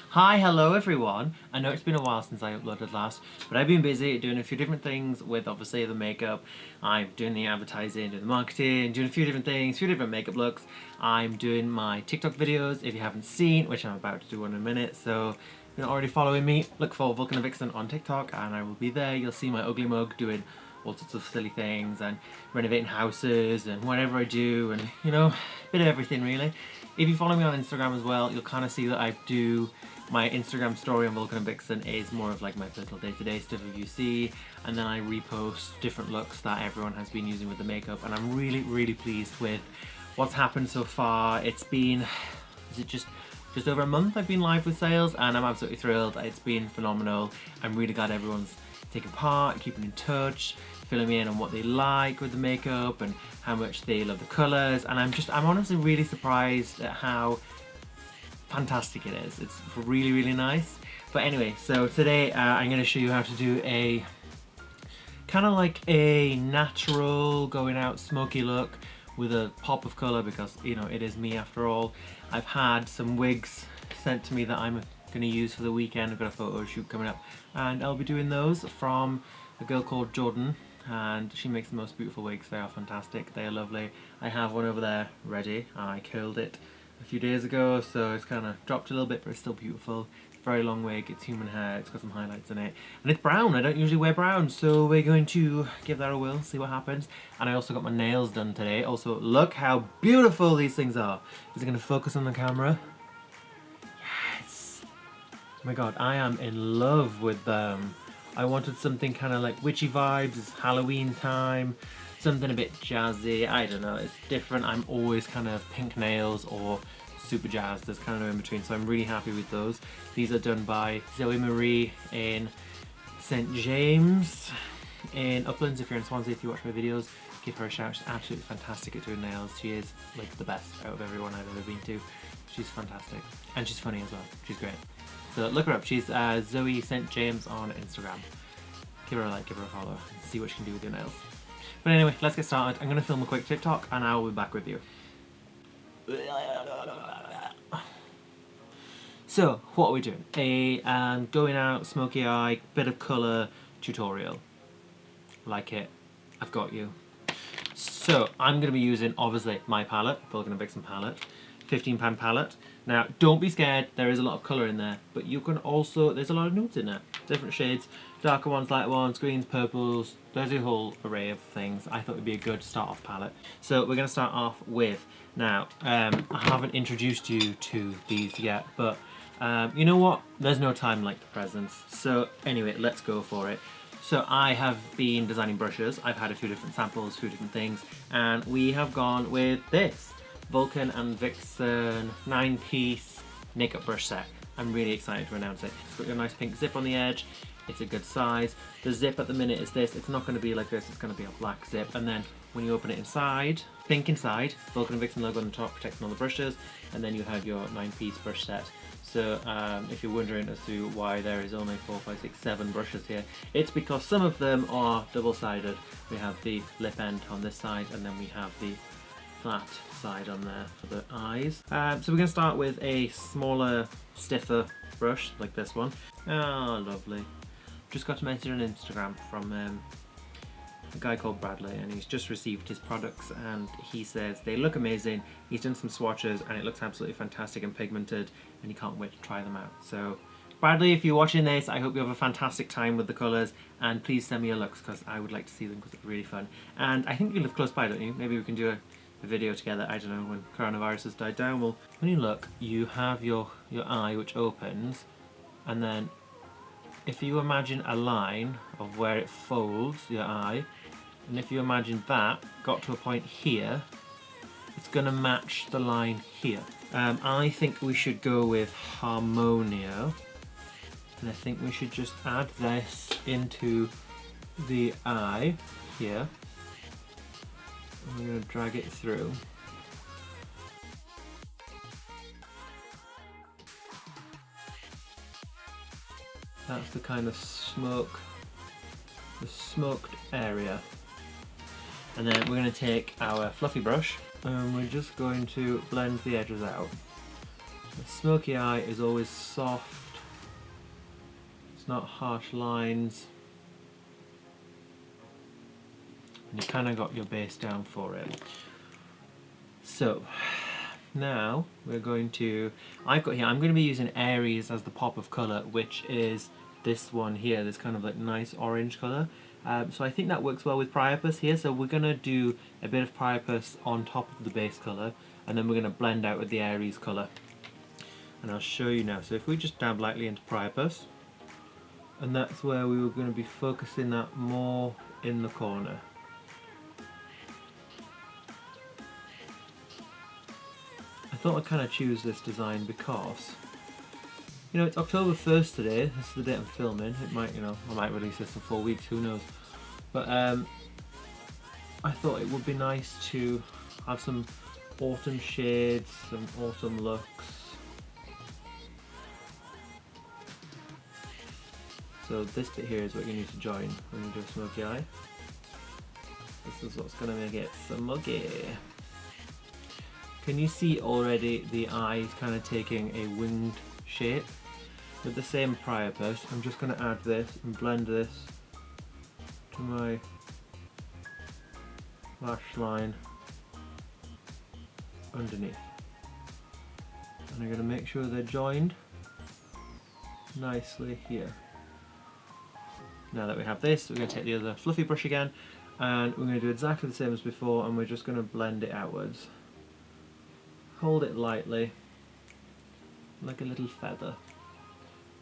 Hi, hello everyone. I know it's been a while since I uploaded last, but I've been busy doing a few different things with obviously the makeup. I'm doing the advertising, doing the marketing, doing a few different things, a few different makeup looks. I'm doing my TikTok videos if you haven't seen, which I'm about to do in a minute. So if you're not already following me, look for Vulcan of Ikson on TikTok and I will be there. You'll see my ugly mug doing all sorts of silly things and renovating houses and whatever I do, and you know, a bit of everything really. If you follow me on Instagram as well, you'll kind of see that I do my Instagram story on Vulcan of Ikson is more of like my personal day-to-day stuff if you see, and then I repost different looks that everyone has been using with the makeup, and I'm really pleased with what's happened so far. It's been, is it just over a month I've been live with sales, and I'm absolutely thrilled. It's been phenomenal. I'm really glad everyone's taking part, keeping in touch, filling me in on what they like with the makeup and how much they love the colours, and I'm honestly really surprised at how fantastic it is. It's really nice. But anyway, so today I'm going to show you how to do a kind of like a natural going out smoky look with a pop of colour, because you know it is me after all. I've had some wigs sent to me that I'm going to use for the weekend. I've got a photo shoot coming up and I'll be doing those from a girl called Jordan, and she makes the most beautiful wigs. They are fantastic, they are lovely. I have one over there ready. I curled it a few days ago, so it's kind of dropped a little bit, but it's still beautiful. It's a very long wig, it's human hair, it's got some highlights in it, and it's brown. I don't usually wear brown, so we're going to give that a whirl, see what happens. And I also got my nails done today. Also, look how beautiful these things are. Is it going to focus on the camera? Yes! Oh my god, I am in love with them. I wanted something kind of like witchy vibes. It's Halloween time, something a bit jazzy. I don't know, it's different. I'm always kind of pink nails or super jazz. There's kind of no in between, so I'm really happy with those. These are done by Zoe Marie in St James in Uplands. If you're in Swansea, if you watch my videos, give her a shout. She's absolutely fantastic at doing nails. She is like the best out of everyone I've ever been to. She's fantastic, and she's funny as well. She's great. So look her up. She's Zoe St James on Instagram. Give her a like, give her a follow, and see what she can do with your nails. But anyway, let's get started. I'm going to film a quick TikTok and I will be back with you. So, what are we doing? A going out, smoky eye, bit of colour tutorial. Like it. I've got you. So, I'm going to be using, obviously, my palette, Vulcan of Ikson palette. £15 palette. Now, don't be scared, there is a lot of colour in there, but you can also, there's a lot of nudes in there. Different shades, darker ones, lighter ones, greens, purples, there's a whole array of things. I thought it would be a good start-off palette. So we're going to start off with, now, I haven't introduced you to these yet, but you know what? There's no time like the present. So anyway, let's go for it. So I have been designing brushes. I've had a few different samples, a few different things, and we have gone with this Vulcan and Ikson 9-piece makeup brush set. I'm really excited to announce it. It's got a nice pink zip on the edge. It's a good size. The zip at the minute is this. It's not going to be like this. It's going to be a black zip. And then when you open it inside, pink inside, Vulcan and Ikson logo on the top protecting all the brushes. And then you have your 9-piece brush set. So if you're wondering as to why there is only 4, 5, 6, 7 brushes here, it's because some of them are double-sided. We have the lip end on this side, and then we have the flat side on there for the eyes. So we're going to start with a smaller, stiffer brush like this one. Oh, lovely. Just got a message on Instagram from a guy called Bradley, and he's just received his products and he says they look amazing. He's done some swatches and it looks absolutely fantastic and pigmented, and he can't wait to try them out. So Bradley, if you're watching this, I hope you have a fantastic time with the colours, and please send me your looks because I would like to see them because it's really fun. And I think you live close by, don't you? Maybe we can do a video together, I don't know, when coronavirus has died down. Well, when you look, you have your eye which opens, and then if you imagine a line of where it folds your eye, and if you imagine that got to a point here, it's going to match the line here. I think we should go with Harmonia, and I think we should just add this into the eye here. I'm going to drag it through. That's the kind of the smoked area. And then we're going to take our fluffy brush and we're just going to blend the edges out. The Smokey Eye is always soft, it's not harsh lines, and you kind of got your base down for it. So now we're going to, I'm going to be using Aries as the pop of colour, which is this one here, this kind of like nice orange colour. So I think that works well with Priapus here, so we're going to do a bit of Priapus on top of the base colour, and then we're going to blend out with the Aries colour. And I'll show you now. So if we just dab lightly into Priapus, and that's where we were going to be focusing that more in the corner. I thought I'd kind of choose this design because, you know, it's October 1st today. This is the date I'm filming. It might, you know, I might release this in 4 weeks, who knows. But I thought it would be nice to have some autumn shades, some autumn looks. So this bit here is what you need to join when you do a Smokey Eye. This is what's going to make it smokey. Can you see already the eye is kind of taking a winged shape? With the same Priapus, I'm just going to add this and blend this to my lash line underneath. And I'm going to make sure they're joined nicely here. Now that we have this, we're going to take the other fluffy brush again, and we're going to do exactly the same as before, and we're just going to blend it outwards. Hold it lightly, like a little feather.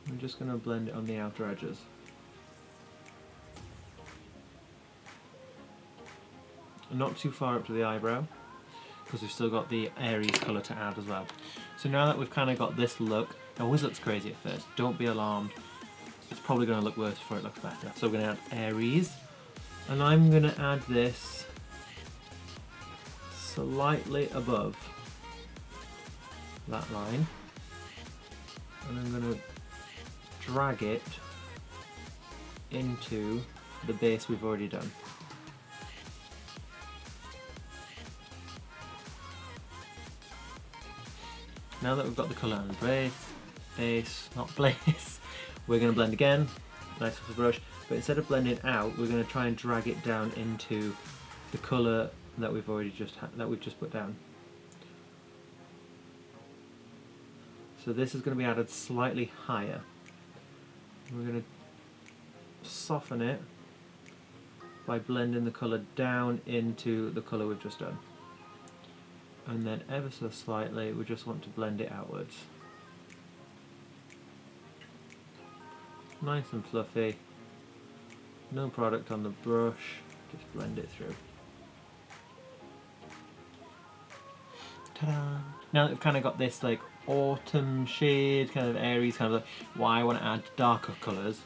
I'm just going to blend it on the outer edges. Not too far up to the eyebrow, because we've still got the Aries colour to add as well. So now that we've kind of got this look, it always looks crazy at first, don't be alarmed. It's probably going to look worse before it looks better. So we're going to add Aries, and I'm going to add this slightly above that line, and I'm going to drag it into the base we've already done. Now that we've got the colour on the base, not blaze, we're going to blend again, nice with the brush, but instead of blending out, we're going to try and drag it down into the colour that we've already just put down. So this is going to be added slightly higher. We're going to soften it by blending the colour down into the colour we've just done. And then ever so slightly, we just want to blend it outwards. Nice and fluffy, no product on the brush, just blend it through. Ta-da! Now that we've kind of got this like autumn shade, kind of Aries, kind of like, why I want to add darker colours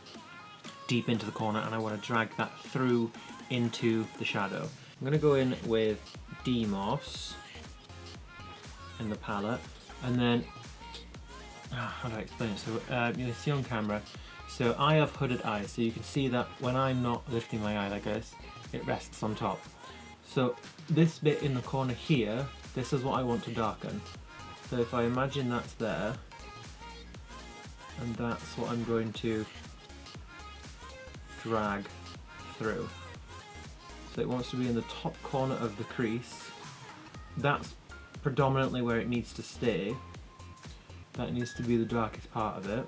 deep into the corner, and I want to drag that through into the shadow. I'm going to go in with Demos in the palette, and then, how do I explain it? So you can see on camera, so I have hooded eyes, so you can see that when I'm not lifting my eye like this, it rests on top. So this bit in the corner here, this is what I want to darken. So if I imagine that's there, and that's what I'm going to drag through. So it wants to be in the top corner of the crease. That's predominantly where it needs to stay. That needs to be the darkest part of it.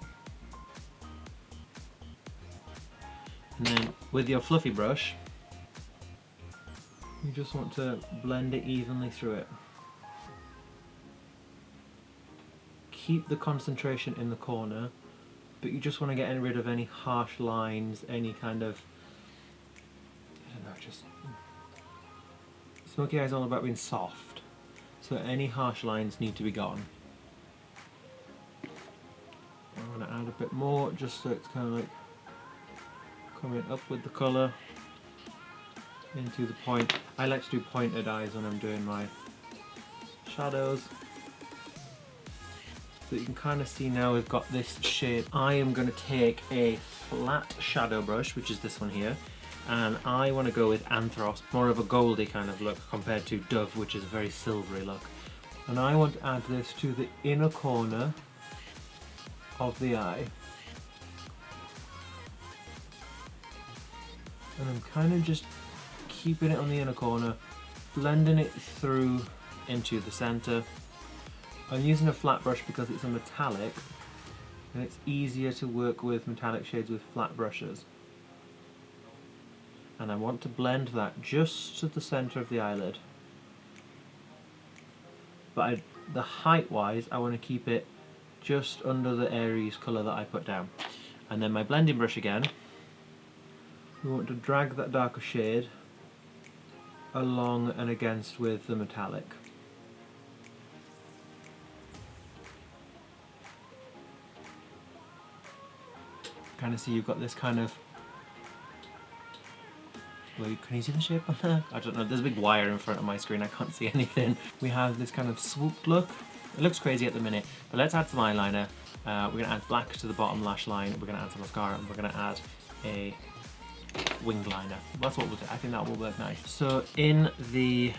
And then with your fluffy brush, you just want to blend it evenly through it. Keep the concentration in the corner, but you just want to get rid of any harsh lines, any kind of, I don't know, just, Smokey Eye is all about being soft, so any harsh lines need to be gone. I'm going to add a bit more just so it's kind of like coming up with the colour into the point. I like to do pointed eyes when I'm doing my shadows. So you can kind of see now we've got this shape. I am going to take a flat shadow brush, which is this one here, and I want to go with Anthros, more of a goldy kind of look compared to Dove, which is a very silvery look. And I want to add this to the inner corner of the eye. And I'm kind of just keeping it on the inner corner, blending it through into the center. I'm using a flat brush because it's a metallic and it's easier to work with metallic shades with flat brushes. And I want to blend that just to the center of the eyelid. But the height wise, I want to keep it just under the Aries colour that I put down. And then my blending brush again, we want to drag that darker shade along and against with the metallic. Kind of see you've got this kind of, well, can you see the shape on that? I don't know, there's a big wire in front of my screen, I can't see anything. We have this kind of swooped look. It looks crazy at the minute, but let's add some eyeliner. We're going to add black to the bottom lash line, we're going to add some mascara, and we're going to add a winged liner. That's what we'll do. I think that will work nice. So in the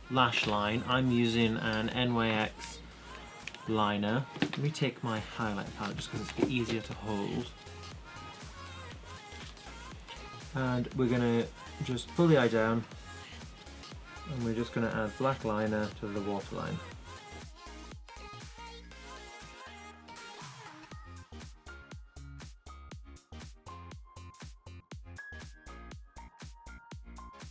lash line, I'm using an NYX liner. Let me take my highlight palette just because it's a bit easier to hold. And we're going to just pull the eye down and we're just going to add black liner to the waterline.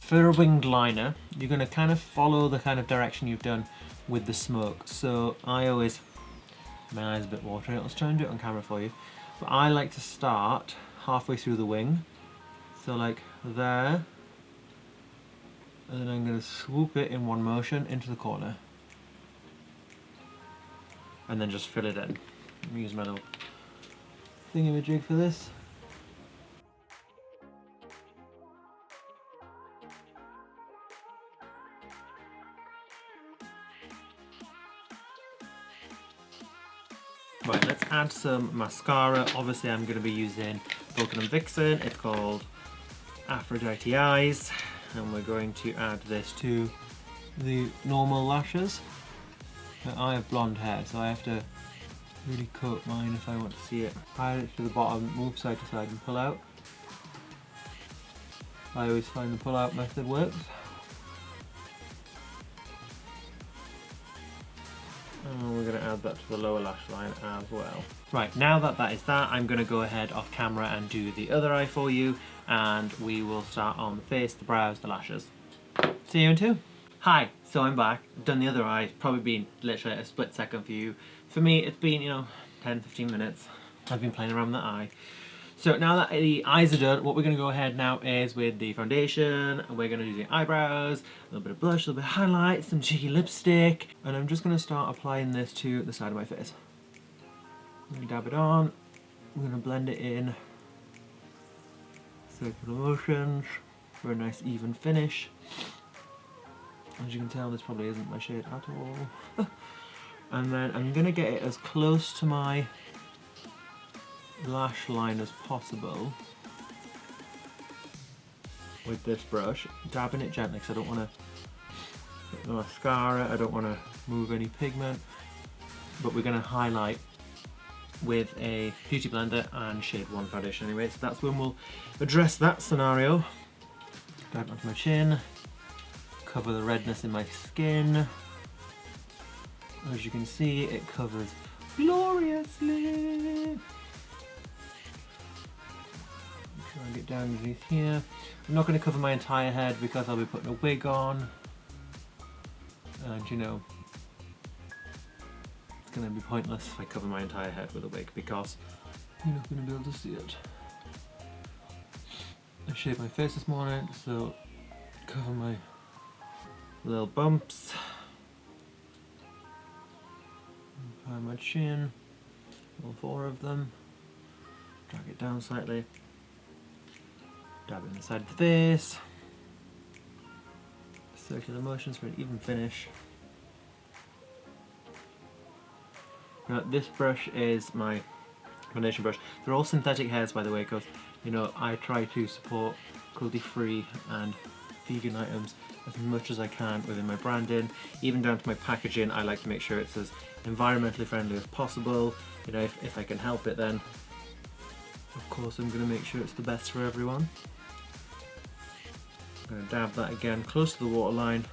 For a winged liner, you're going to kind of follow the kind of direction you've done with the smoke. So I always, my eye's a bit watery, let's try and do it on camera for you. But I like to start halfway through the wing. So like there, and then I'm going to swoop it in one motion into the corner. And then just fill it in. Let me use my little thingamajig for this. Right, let's add some mascara. Obviously I'm going to be using Ikson Ikson. It's called Aphrodite Eyes. And we're going to add this to the normal lashes. Now, I have blonde hair, so I have to really coat mine if I want to see it. Hide it to the bottom, move side to side and pull out. I always find the pull out method works. And we're going to add that to the lower lash line as well. Right, now that that is that, I'm going to go ahead off camera and do the other eye for you, and we will start on the face, the brows, the lashes. See you in two. Hi, so I'm back, done the other eye. It's probably been literally a split second for you. For me, it's been, 10-15 minutes. I've been playing around with the eye. So now that the eyes are done, what we're going to go ahead now is with the foundation. We're going to do the eyebrows, a little bit of blush, a little bit of highlight, some cheeky lipstick. And I'm just going to start applying this to the side of my face. I'm going to dab it on. I'm going to blend it in. Circular motions for a nice even finish. As you can tell, this probably isn't my shade at all. And then I'm going to get it as close to my lash line as possible with this brush, dabbing it gently because I don't want to get the mascara, I don't want to move any pigment, but we're going to highlight with a beauty blender and shade 1 foundation anyway, so that's when we'll address that scenario. Dab it onto my chin, cover the redness in my skin. As you can see, it covers gloriously. Try and get down underneath here. I'm not going to cover my entire head because I'll be putting a wig on, and it's going to be pointless if I cover my entire head with a wig because you're not going to be able to see it. I shaved my face this morning, so cover my little bumps, apply my chin, all 4 of them, drag it down slightly. Dab it in the side of the face. Circular motions for an even finish. Now this brush is my foundation brush. They're all synthetic hairs, by the way, because I try to support cruelty-free and vegan items as much as I can within my branding, even down to my packaging. I like to make sure it's as environmentally friendly as possible. You know, if I can help it, then of course I'm going to make sure it's the best for everyone. I'm going to dab that again close to the waterline,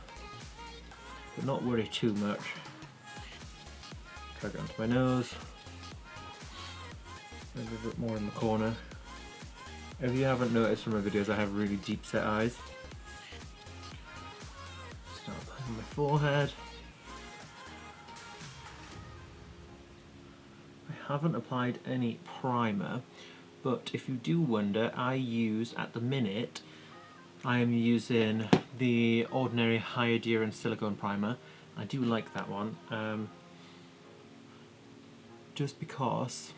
but not worry too much. Drag it onto my nose, maybe a bit more in the corner. If you haven't noticed from my videos, I have really deep set eyes. Start applying my forehead. I haven't applied any primer, but if you do wonder, I use, at the minute, I am using the Ordinary Hyaluron Silicone Primer. I do like that one, just because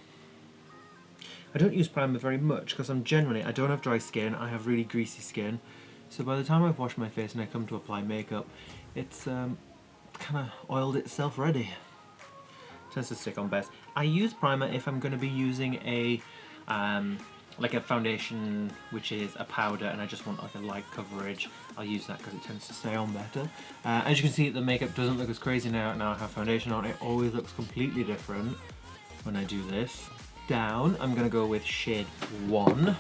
I don't use primer very much, because I don't have dry skin, I have really greasy skin, so by the time I've washed my face and I come to apply makeup, it's kind of oiled itself ready. Tends to stick on best. I use primer if I'm going to be using a like a foundation which is a powder and I just want like a light coverage. I'll use that because it tends to stay on better. As you can see, the makeup doesn't look as crazy now I have foundation on. It always looks completely different when I do this. Down, I'm going to go with shade 1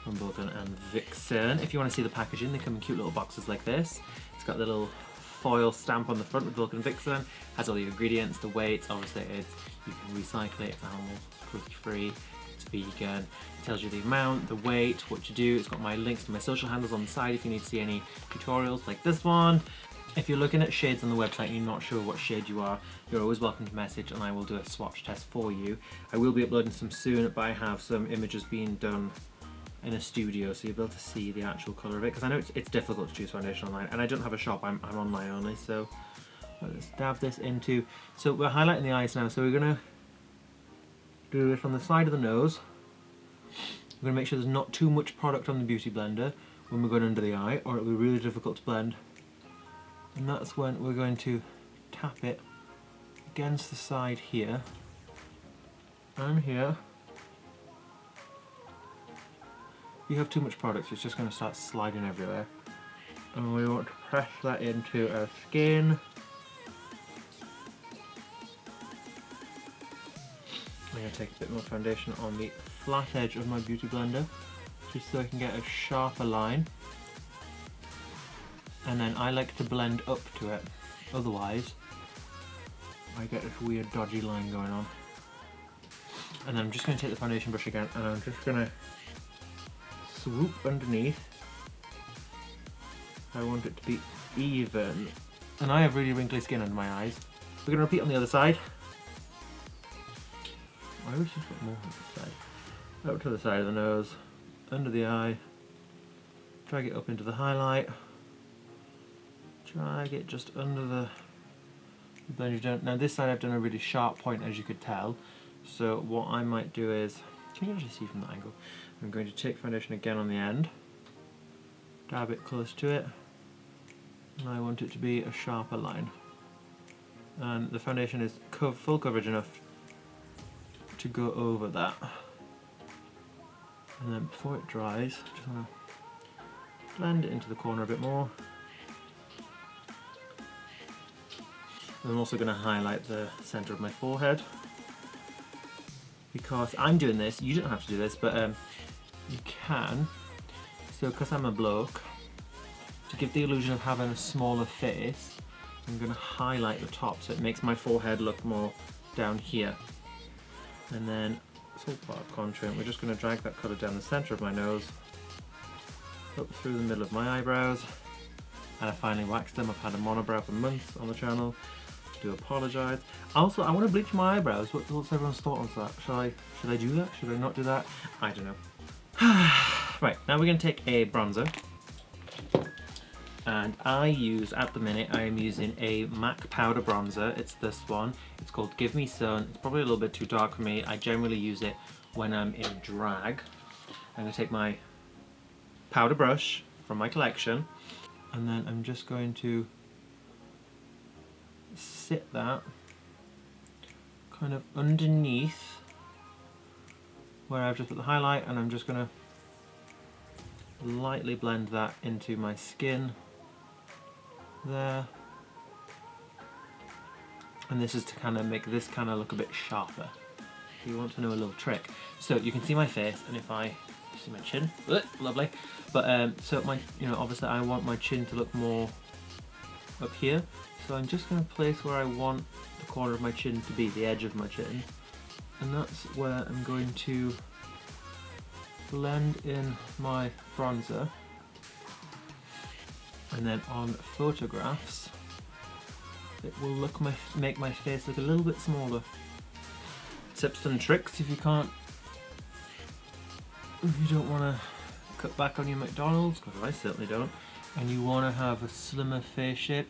from Vulcan and Ikson. If you want to see the packaging, they come in cute little boxes like this. It's got a little foil stamp on the front with Vulcan and Ikson. Has all the ingredients, the weights, obviously you can recycle it, it's animal cruelty free, it's vegan. It tells you the amount, the weight, what to do. It's got my links to my social handles on the side if you need to see any tutorials like this one. If you're looking at shades on the website and you're not sure what shade you are, you're always welcome to message and I will do a swatch test for you. I will be uploading some soon, but I have some images being done in a studio, so you'll be able to see the actual colour of it, because I know it's difficult to choose foundation online, and I don't have a shop, I'm online only, so let's dab this into, so we're highlighting the eyes now, so we're going to do it on the side of the nose. We're going to make sure there's not too much product on the Beauty Blender when we're going under the eye, or it'll be really difficult to blend. And that's when we're going to tap it against the side here and here. If you have too much product, it's just going to start sliding everywhere. And we want to press that into our skin. I'm going to take a bit more foundation on the flat edge of my Beauty Blender, just so I can get a sharper line. And then I like to blend up to it, otherwise I get this weird dodgy line going on. And then I'm just going to take the foundation brush again and I'm just going to swoop underneath. I want it to be even. And I have really wrinkly skin under my eyes. We're going to repeat on the other side. I wish it's got more on this side. Up to the side of the nose, under the eye, drag it up into the highlight. Drag it just under the blend you've done. Now this side I've done a really sharp point, as you could tell, so what I might do is, can you actually see from that angle, I'm going to take foundation again on the end, dab it close to it, and I want it to be a sharper line, and the foundation is full coverage enough to go over that, and then before it dries just want to blend it into the corner a bit more. I'm also going to highlight the centre of my forehead, because I'm doing this, you don't have to do this, but you can. So because I'm a bloke, to give the illusion of having a smaller face, I'm going to highlight the top so it makes my forehead look more down here. And then it's all part of contouring. We're just going to drag that colour down the centre of my nose, up through the middle of my eyebrows, and I finally waxed them. I've had a monobrow for months on the channel. Do apologise. Also, I want to bleach my eyebrows. What's everyone's thought on that? Should I do that? Should I not do that? I don't know. Right, now we're going to take a bronzer, and I use, at the minute, I am using a MAC powder bronzer. It's this one. It's called Give Me Sun. It's probably a little bit too dark for me. I generally use it when I'm in drag. I'm going to take my powder brush from my collection, and then I'm just going to sit that kind of underneath where I've just put the highlight, and I'm just going to lightly blend that into my skin there. And this is to kind of make this kind of look a bit sharper. If you want to know a little trick. So you can see my face, and if I see my chin, lovely. But so my, obviously I want my chin to look more up here. So I'm just going to place where I want the corner of my chin to be, the edge of my chin. And that's where I'm going to blend in my bronzer. And then on photographs, it will make my face look a little bit smaller. Tips and tricks if you don't want to cut back on your McDonald's, because I certainly don't, and you want to have a slimmer face shape,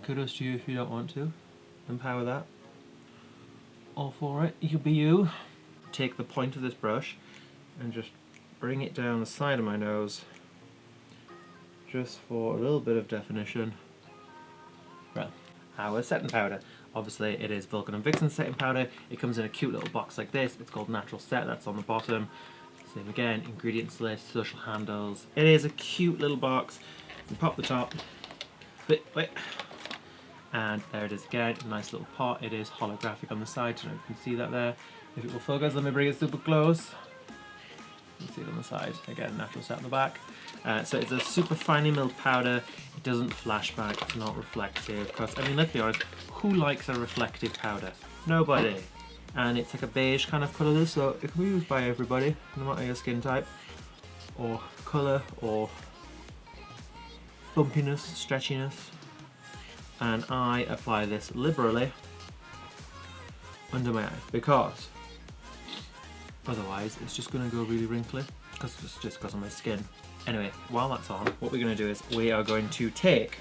kudos to you if you don't want to. Empower that. All for it. You be you. Take the point of this brush and just bring it down the side of my nose, just for a little bit of definition. Right. Our setting powder. Obviously it is Vulcan and Vixen setting powder. It comes in a cute little box like this. It's called Natural Set, that's on the bottom. Same again, ingredients list, social handles. It is a cute little box. You pop the top, and there it is again, a nice little pot. It is holographic on the side, so you can see that there. If it will focus, let me bring it super close. You can see it on the side. Again, Natural Set on the back. So it's a super finely milled powder. It doesn't flashback, it's not reflective. Because, I mean, let's be honest, who likes a reflective powder? Nobody. And it's like a beige kind of colour, so it can be used by everybody, no matter your skin type, or colour, or bumpiness, stretchiness. And I apply this liberally under my eye, because otherwise it's just going to go really wrinkly, because it's just because of my skin. Anyway, while that's on, what we're going to do is we are going to take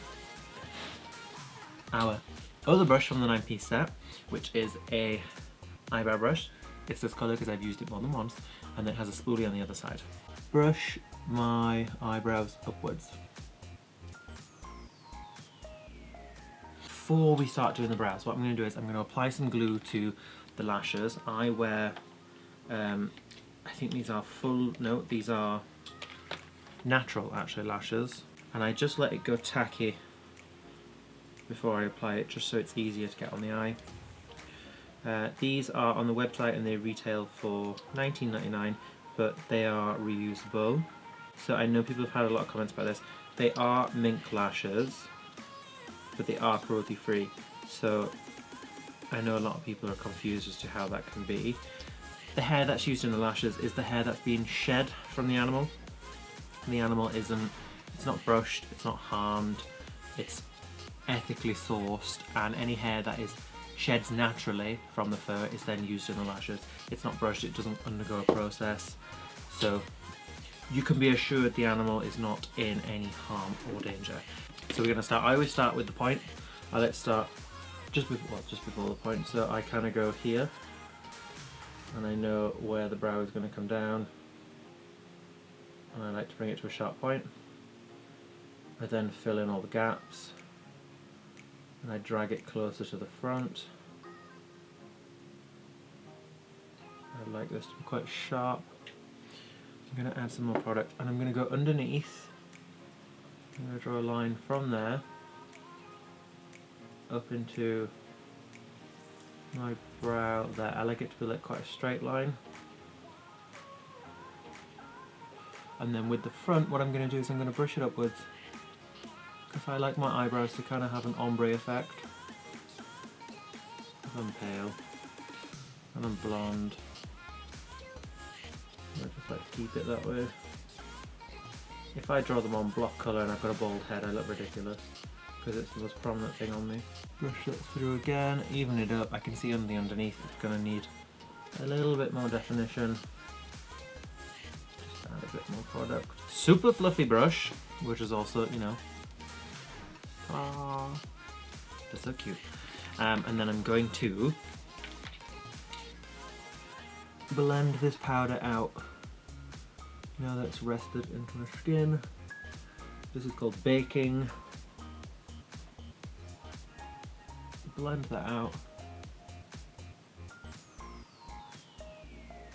our other brush from the 9-piece set, which is a eyebrow brush. It's this colour because I've used it more than once, and then it has a spoolie on the other side. Brush my eyebrows upwards. Before we start doing the brows, what I'm going to do is I'm going to apply some glue to the lashes. I wear, I think these are these are natural actually lashes, and I just let it go tacky before I apply it, just so it's easier to get on the eye. These are on the website and they retail for $19.99, but they are reusable. So I know people have had a lot of comments about this. They are mink lashes, but they are cruelty free. So I know a lot of people are confused as to how that can be. The hair that's used in the lashes is the hair that's been shed from the animal. And the animal it's not brushed, it's not harmed, it's ethically sourced, and any hair that is sheds naturally from the fur is then used in the lashes. It's not brushed, it doesn't undergo a process, so you can be assured the animal is not in any harm or danger. So we're going to start, I always start with the point. I like to start just before the point, so I kind of go here, and I know where the brow is going to come down, and I like to bring it to a sharp point. I then fill in all the gaps, and I drag it closer to the front. I like this to be quite sharp. I'm going to add some more product, and I'm going to go underneath. I'm going to draw a line from there up into my brow there. I like it to be like quite a straight line. And then with the front, what I'm going to do is I'm going to brush it upwards, because I like my eyebrows to kind of have an ombre effect. I'm pale and I'm blonde. I just like to keep it that way. If I draw them on block colour and I've got a bald head, I look ridiculous, because it's the most prominent thing on me. Brush that through again, even it up. I can see on the underneath it's going to need a little bit more definition. Just add a bit more product. Super fluffy brush, which is also, that's so cute. And then I'm going to blend this powder out. Now that it's rested into my skin. This is called baking. Blend that out.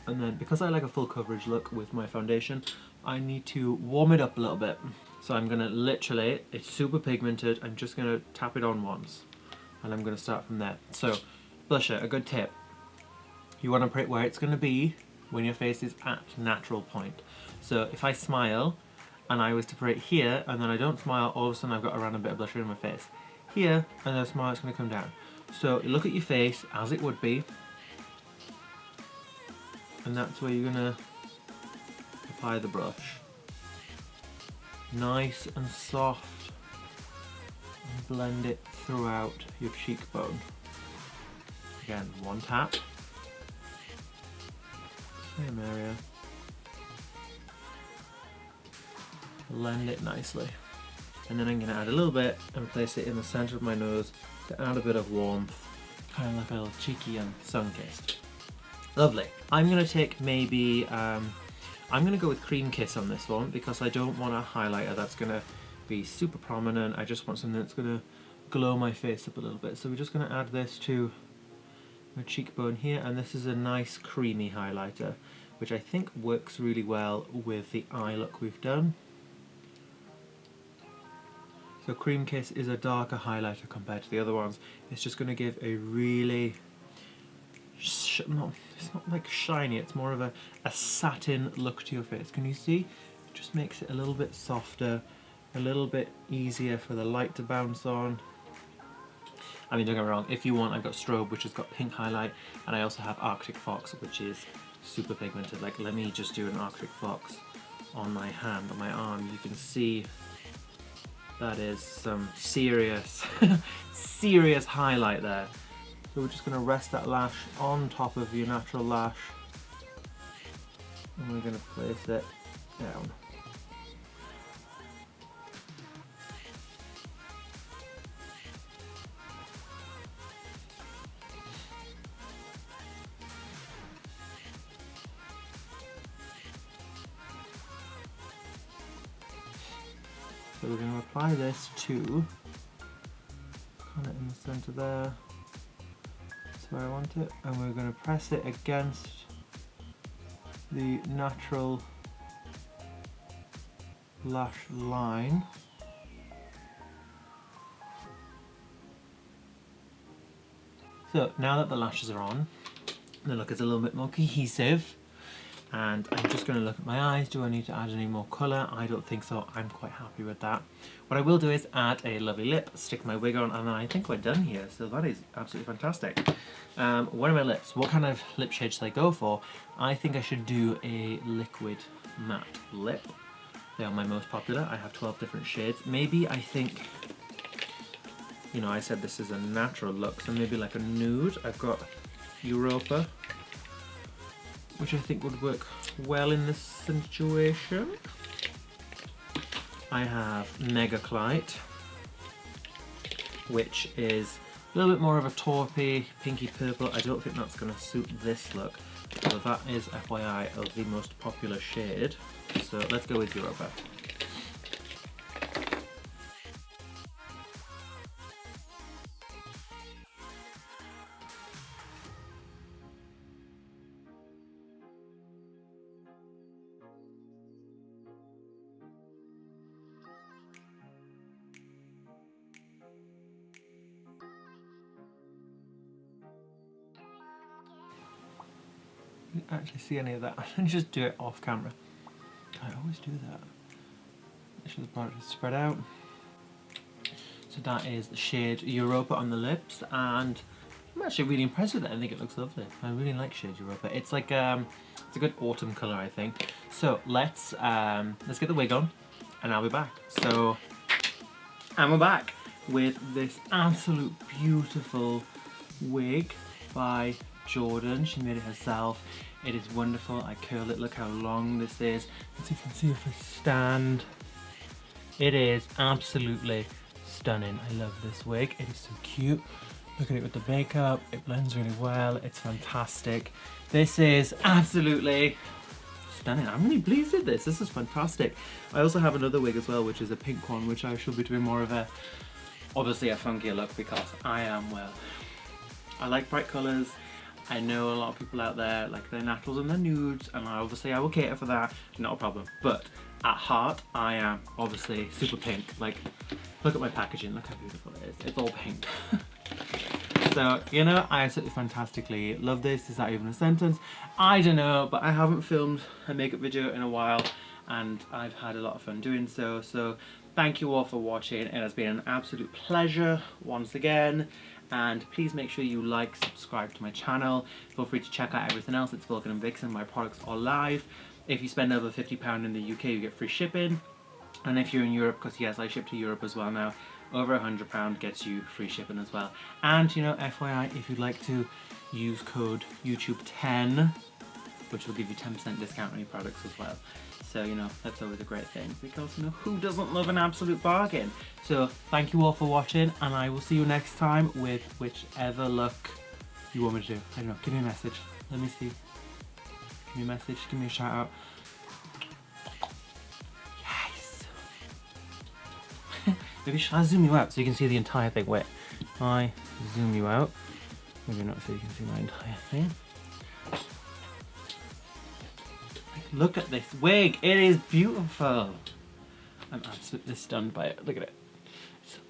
And then, because I like a full coverage look with my foundation, I need to warm it up a little bit. So I'm gonna literally, it's super pigmented, I'm just gonna tap it on once. And I'm gonna start from there. So, blusher, a good tip. You wanna put it where it's gonna be when your face is at natural point. So if I smile, and I was to put it here, and then I don't smile, all of a sudden I've got a random bit of blusher in my face. Here, and then I smile, it's gonna come down. So you look at your face as it would be, and that's where you're gonna apply the brush. Nice and soft, and blend it throughout your cheekbone. Again, one tap, same area, blend it nicely. And then I'm going to add a little bit and place it in the center of my nose to add a bit of warmth, kind of like a little cheeky and sun-kissed. Lovely. I'm going to take maybe, I'm going to go with Cream Kiss on this one because I don't want a highlighter that's going to be super prominent. I just want something that's going to glow my face up a little bit. So we're just going to add this to my cheekbone here, and this is a nice creamy highlighter, which I think works really well with the eye look we've done. So Cream Kiss is a darker highlighter compared to the other ones. It's just going to give a really, it's not like shiny, it's more of a satin look to your face. Can you see? It just makes it a little bit softer, a little bit easier for the light to bounce on. I mean, don't get me wrong, if you want, I've got Strobe, which has got pink highlight, and I also have Arctic Fox, which is super pigmented. Like, let me just do an Arctic Fox on my hand, on my arm. You can see that is some serious, serious highlight there. So we're just going to rest that lash on top of your natural lash, and we're going to place it down. So we're going to apply this to, kind of in the center there, that's where I want it, and we're going to press it against the natural lash line. So now that the lashes are on, the look is a little bit more cohesive. And I'm just going to look at my eyes. Do I need to add any more colour? I don't think so. I'm quite happy with that. What I will do is add a lovely lip, stick my wig on, and then I think we're done here. So that is absolutely fantastic. What are my lips? What kind of lip shade should I go for? I think I should do a liquid matte lip. They are my most popular. I have 12 different shades. Maybe I think, you know, I said this is a natural look, so maybe like a nude. I've got Europa, which I think would work well in this situation. I have Mega Clyde, which is a little bit more of a taupey, pinky purple. I don't think that's going to suit this look. So that is FYI of the most popular shade. So let's go with Europa. Actually see any of that. I just do it off camera. I always do that. Make sure the product is spread out. So that is the shade Europa on the lips, and I'm actually really impressed with it. I think it looks lovely. I really like shade Europa. It's like it's a good autumn colour, I think. So let's get the wig on, and I'll be back. So, and we're back with this absolute beautiful wig by Jordan. She made it herself. It is wonderful. I curl it. Look how long this is. As you can see if I stand, it is absolutely stunning. I love this wig. It is so cute. Look at it with the makeup. It blends really well. It's fantastic. This is absolutely stunning. I'm really pleased with this. This is fantastic. I also have another wig as well, which is a pink one, which I shall be doing more of a, obviously a funkier look, because I am, well, I like bright colours. I know a lot of people out there like their naturals and their nudes, and obviously I will cater for that, not a problem. But at heart, I am obviously super pink. Like, look at my packaging, look how beautiful it is. It's all pink. So, you know, I absolutely fantastically love this. Is that even a sentence? I don't know, but I haven't filmed a makeup video in a while and I've had a lot of fun doing so. So, thank you all for watching. It has been an absolute pleasure once again. And please make sure you like, subscribe to my channel. Feel free to check out everything else. It's Vulcan and Vixen. My products are live. If you spend over £50 in the UK, you get free shipping. And if you're in Europe, because yes, I ship to Europe as well now, over £100 gets you free shipping as well. And you know, FYI, if you'd like to use code YouTube10, which will give you 10% discount on your products as well. So, you know, that's always a great thing, because, you know, who doesn't love an absolute bargain? So, thank you all for watching, and I will see you next time with whichever look you want me to do. I don't know, give me a message. Let me see. Give me a message, give me a shout out. Yes! Maybe should I zoom you out so you can see the entire thing? Wait, I zoom you out. Maybe not so you can see my entire thing. Look at this wig, it is beautiful. I'm absolutely stunned by it. Look at it. It's so